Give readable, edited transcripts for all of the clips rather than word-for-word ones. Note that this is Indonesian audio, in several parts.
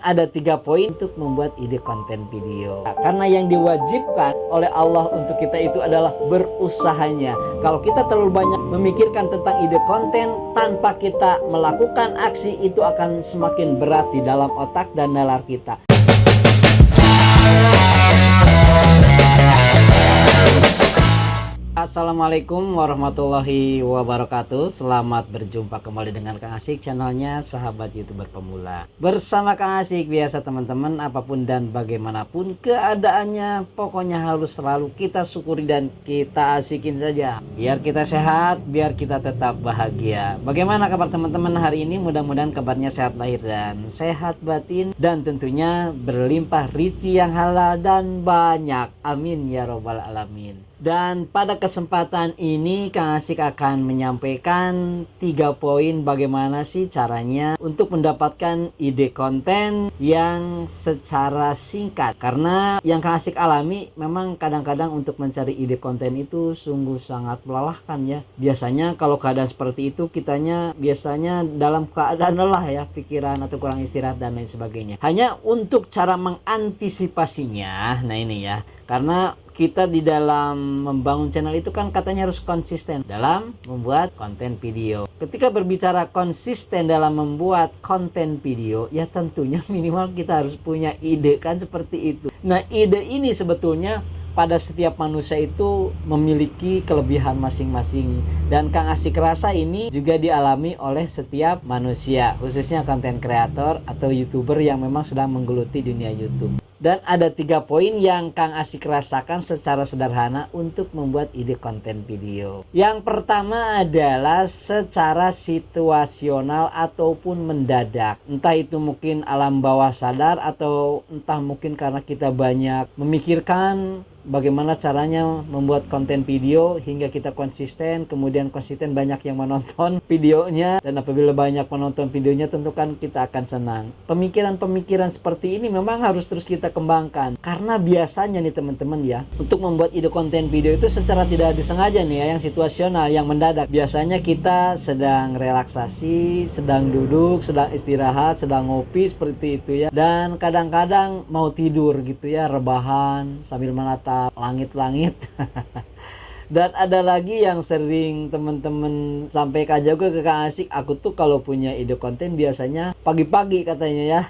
Ada 3 poin untuk membuat ide konten video. Karena yang diwajibkan oleh Allah untuk kita itu adalah berusahanya. Kalau kita terlalu banyak memikirkan tentang ide konten tanpa kita melakukan aksi, itu akan semakin berat di dalam otak dan nalar kita. Assalamualaikum warahmatullahi wabarakatuh. Selamat berjumpa kembali dengan Kang Asyik, channelnya sahabat YouTuber pemula. Bersama Kang Asyik, biasa teman-teman, apapun dan bagaimanapun keadaannya, pokoknya harus selalu kita syukuri dan kita asikin saja. Biar kita sehat, biar kita tetap bahagia. Bagaimana kabar teman-teman hari ini? Mudah-mudahan kabarnya sehat lahir dan sehat batin, dan tentunya berlimpah rezeki yang halal dan banyak. Amin ya robbal alamin. Dan pada kesempatan ini Kang Asyik akan menyampaikan 3 poin bagaimana sih caranya untuk mendapatkan ide konten yang secara singkat. Karena yang Kang Asyik alami memang kadang-kadang untuk mencari ide konten itu sungguh sangat melelahkan ya. Biasanya kalau keadaan seperti itu kitanya biasanya dalam keadaan lelah ya, pikiran atau kurang istirahat dan lain sebagainya. Hanya untuk cara mengantisipasinya, nah ini ya, karena kita di dalam membangun channel itu kan katanya harus konsisten dalam membuat konten video. Ketika berbicara konsisten dalam membuat konten video, ya tentunya minimal kita harus punya ide kan, seperti itu. Nah, ide ini sebetulnya pada setiap manusia itu memiliki kelebihan masing-masing, dan Kang Asyik rasa ini juga dialami oleh setiap manusia, khususnya konten kreator atau YouTuber yang memang sedang menggeluti dunia YouTube. Dan ada 3 poin yang Kang Asyik rasakan secara sederhana untuk membuat ide konten video. Yang pertama adalah secara situasional ataupun mendadak. Entah itu mungkin alam bawah sadar, atau entah mungkin karena kita banyak memikirkan bagaimana caranya membuat konten video hingga kita konsisten, kemudian konsisten banyak yang menonton videonya, dan apabila banyak menonton videonya tentu kan kita akan senang. Pemikiran-pemikiran seperti ini memang harus terus kita kembangkan, karena biasanya nih teman-teman ya, untuk membuat ide konten video itu secara tidak disengaja nih ya, yang situasional, yang mendadak. Biasanya kita sedang relaksasi, sedang duduk, sedang istirahat, sedang ngopi seperti itu ya, dan kadang-kadang mau tidur gitu ya, rebahan sambil menatap langit-langit. Dan ada lagi yang sering teman-teman sampaikan juga ke Kang Asyik, aku tuh kalau punya ide konten biasanya pagi-pagi katanya ya.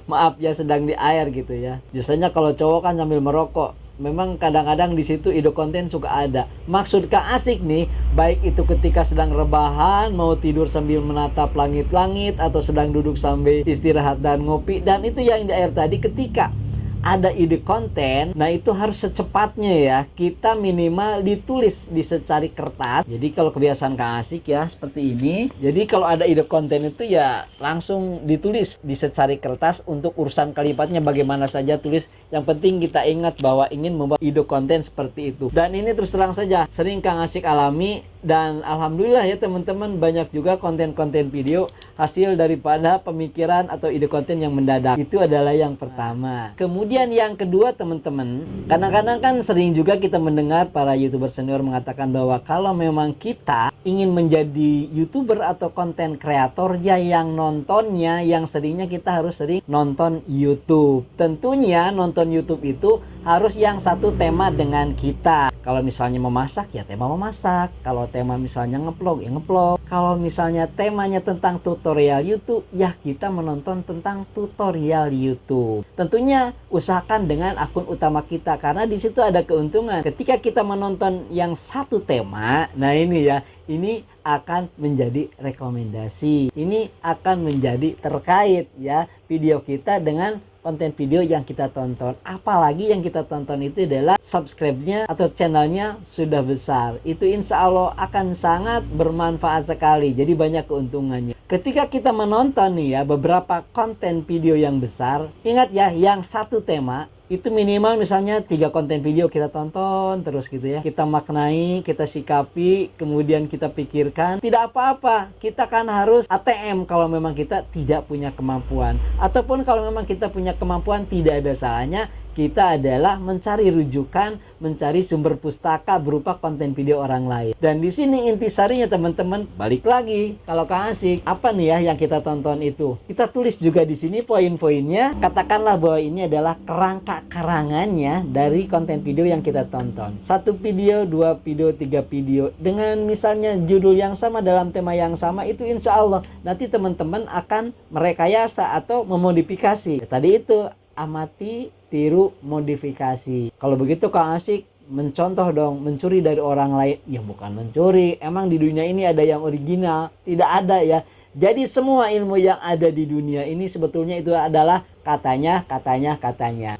Maaf ya, sedang di air gitu ya. Biasanya kalau cowok kan sambil merokok. Memang kadang-kadang di situ ide konten suka ada. Maksud Kang Asyik nih, baik itu ketika sedang rebahan, mau tidur sambil menatap langit-langit, atau sedang duduk sambil istirahat dan ngopi. Dan itu yang di air tadi, ketika ada ide konten, nah itu harus secepatnya ya, kita minimal ditulis di secari kertas. Jadi kalau kebiasaan Kang Asyik ya seperti ini, jadi kalau ada ide konten itu ya langsung ditulis di secari kertas. Untuk urusan kalimatnya bagaimana saja tulis, yang penting kita ingat bahwa ingin membuat ide konten seperti itu. Dan ini terus terang saja sering Kang Asyik alami, dan alhamdulillah ya teman-teman, banyak juga konten-konten video hasil daripada pemikiran atau ide konten yang mendadak. Itu adalah yang pertama. Kemudian yang kedua teman-teman, kadang-kadang kan sering juga kita mendengar para YouTuber senior mengatakan bahwa kalau memang kita ingin menjadi YouTuber atau konten kreator ya, yang nontonnya, yang seringnya kita harus sering nonton YouTube. Tentunya nonton YouTube itu harus yang satu tema dengan kita. Kalau misalnya memasak ya tema memasak, kalau tema misalnya ngevlog ya ngevlog, kalau misalnya temanya tentang tutorial YouTube ya kita menonton tentang tutorial YouTube. Tentunya usahakan dengan akun utama kita, karena di situ ada keuntungan. Ketika kita menonton yang satu tema, nah ini ya, ini akan menjadi rekomendasi, ini akan menjadi terkait ya video kita dengan konten video yang kita tonton. Apalagi yang kita tonton itu adalah subscribe-nya atau channelnya sudah besar. Itu insya Allah akan sangat bermanfaat sekali. Jadi banyak keuntungannya. Ketika kita menonton nih ya beberapa konten video yang besar, ingat ya, yang satu tema itu minimal misalnya 3 konten video kita tonton terus gitu ya, kita maknai, kita sikapi, kemudian kita pikirkan. Tidak apa-apa, kita kan harus ATM kalau memang kita tidak punya kemampuan, ataupun kalau memang kita punya kemampuan, tidak ada salahnya kita adalah mencari rujukan, mencari sumber pustaka berupa konten video orang lain. Dan di sini intisarinya teman-teman, balik lagi. Kalau Kang Asyik, apa nih ya yang kita tonton itu? Kita tulis juga di sini poin-poinnya. Katakanlah bahwa ini adalah kerangka karangannya dari konten video yang kita tonton. 1 video, 2 video, 3 video dengan misalnya judul yang sama dalam tema yang sama, itu insya Allah nanti teman-teman akan merekayasa atau memodifikasi. Tadi itu amati, tiru, modifikasi. Kalau begitu Kang Asyik mencontoh dong, mencuri dari orang lain. Ya bukan mencuri, emang di dunia ini ada yang original? Tidak ada ya. Jadi semua ilmu yang ada di dunia ini sebetulnya itu adalah katanya.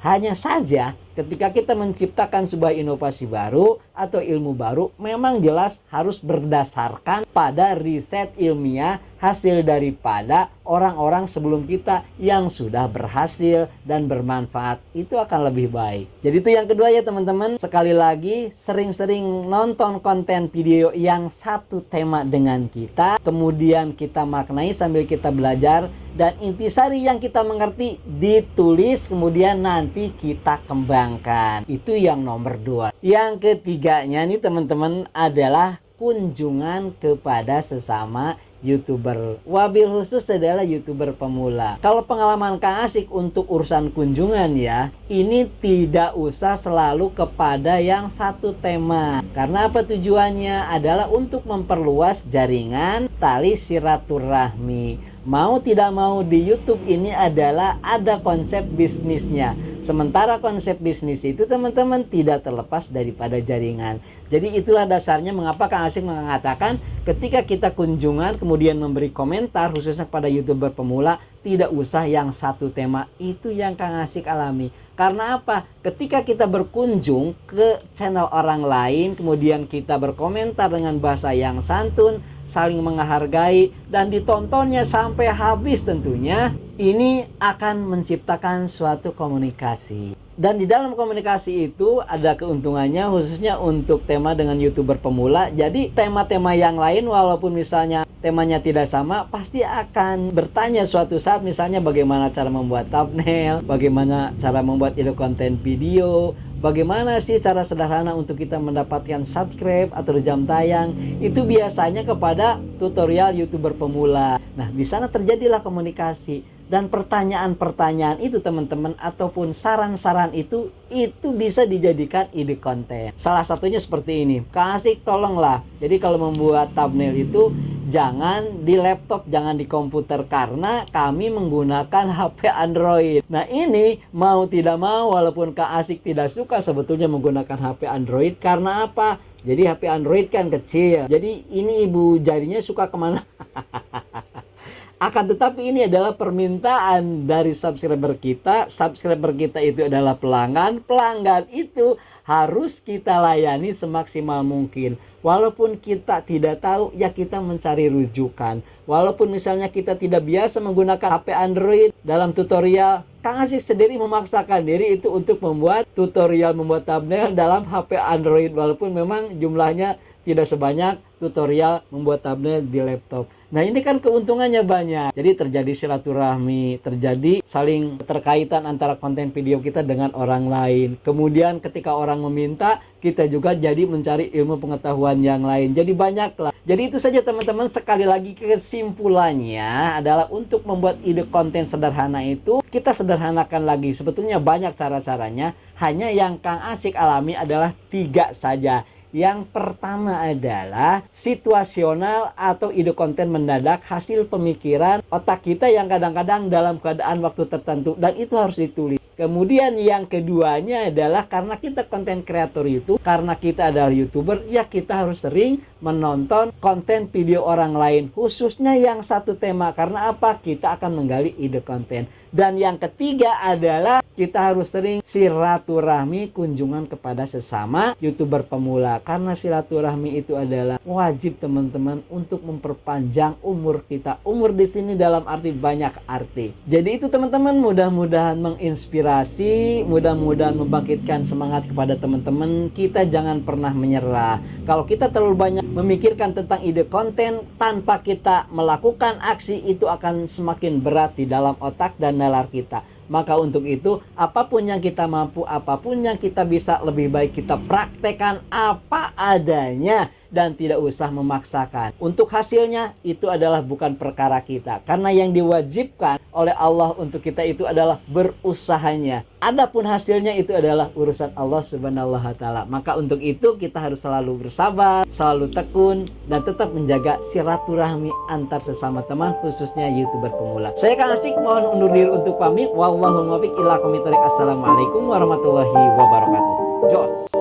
Hanya saja ketika kita menciptakan sebuah inovasi baru atau ilmu baru, memang jelas harus berdasarkan pada riset ilmiah hasil daripada orang-orang sebelum kita yang sudah berhasil dan bermanfaat. Itu akan lebih baik. Jadi itu yang kedua ya teman-teman. Sekali lagi, sering-sering nonton konten video yang satu tema dengan kita, kemudian kita maknai sambil kita belajar, dan intisari yang kita mengerti ditulis, kemudian nanti kita kembangkan. Itu yang nomor 2. Yang ketiganya nih teman-teman adalah kunjungan kepada sesama YouTuber. Wabil khusus adalah YouTuber pemula. Kalau pengalaman Kang Asyik untuk urusan kunjungan ya, ini tidak usah selalu kepada yang satu tema. Karena apa tujuannya? Adalah untuk memperluas jaringan tali silaturahmi. Mau tidak mau di YouTube ini adalah ada konsep bisnisnya. Sementara konsep bisnis itu teman-teman tidak terlepas daripada jaringan. Jadi itulah dasarnya mengapa Kang Asyik mengatakan ketika kita kunjungan kemudian memberi komentar khususnya kepada YouTuber pemula, tidak usah yang satu tema. Itu yang Kang Asyik alami. Karena apa? Ketika kita berkunjung ke channel orang lain, kemudian kita berkomentar dengan bahasa yang santun, saling menghargai, dan ditontonnya sampai habis tentunya, ini akan menciptakan suatu komunikasi. Dan di dalam komunikasi itu ada keuntungannya khususnya untuk tema dengan YouTuber pemula. Jadi tema-tema yang lain walaupun misalnya temanya tidak sama, pasti akan bertanya suatu saat misalnya bagaimana cara membuat thumbnail, bagaimana cara membuat ide konten video, bagaimana sih cara sederhana untuk kita mendapatkan subscribe atau jam tayang. Itu biasanya kepada tutorial YouTuber pemula. Nah, di sana terjadilah komunikasi. Dan pertanyaan-pertanyaan itu teman-teman ataupun saran-saran itu bisa dijadikan ide konten. Salah satunya seperti ini. Kang Asyik tolonglah. Jadi kalau membuat thumbnail itu jangan di laptop, jangan di komputer karena kami menggunakan HP Android. Nah, ini mau tidak mau walaupun Kang Asyik tidak suka sebetulnya menggunakan HP Android. Karena apa? Jadi HP Android kan kecil. Jadi ini ibu jarinya suka kemana? Akan tetapi ini adalah permintaan dari subscriber kita. Subscriber kita itu adalah pelanggan. Pelanggan itu harus kita layani semaksimal mungkin. Walaupun kita tidak tahu, ya kita mencari rujukan. Walaupun misalnya kita tidak biasa menggunakan HP Android dalam tutorial, Kang Asyik sendiri memaksakan diri itu untuk membuat tutorial membuat thumbnail dalam HP Android. Walaupun memang jumlahnya tidak sebanyak tutorial membuat thumbnail di laptop. Nah, ini kan keuntungannya banyak. Jadi terjadi silaturahmi, terjadi saling terkaitan antara konten video kita dengan orang lain. Kemudian ketika orang meminta, kita juga jadi mencari ilmu pengetahuan yang lain. Jadi banyak lah. Jadi itu saja teman-teman, sekali lagi kesimpulannya adalah untuk membuat ide konten sederhana itu, kita sederhanakan lagi. Sebetulnya banyak cara-caranya, hanya yang Kang Asyik alami adalah 3 saja. Yang pertama adalah situasional atau ide konten mendadak hasil pemikiran otak kita yang kadang-kadang dalam keadaan waktu tertentu, dan itu harus ditulis. Kemudian yang keduanya adalah karena kita konten kreator itu, karena kita adalah YouTuber, ya kita harus sering menonton konten video orang lain, khususnya yang satu tema. Karena apa? Kita akan menggali ide konten. Dan yang ketiga adalah kita harus sering silaturahmi, kunjungan kepada sesama YouTuber pemula. Karena silaturahmi itu adalah wajib teman-teman untuk memperpanjang umur kita. Umur di sini dalam arti banyak arti. Jadi itu teman-teman, mudah-mudahan menginspirasi, mudah-mudahan membangkitkan semangat kepada teman-teman. Kita jangan pernah menyerah. Kalau kita terlalu banyak memikirkan tentang ide konten tanpa kita melakukan aksi, itu akan semakin berat di dalam otak dan nalar kita. Maka untuk itu, apapun yang kita mampu, apapun yang kita bisa, lebih baik kita praktekkan apa adanya dan tidak usah memaksakan. Untuk hasilnya itu adalah bukan perkara kita, karena yang diwajibkan oleh Allah untuk kita itu adalah berusahanya. Adapun hasilnya itu adalah urusan Allah Subhanahu wa taala. Maka untuk itu kita harus selalu bersabar, selalu tekun, dan tetap menjaga silaturahmi antar sesama teman, khususnya YouTuber pemula. Saya Kang Asik mohon undur diri untuk pamit. Wallahul muwaffiq ila aqwamit thoriq. Assalamualaikum warahmatullahi wabarakatuh. Jos.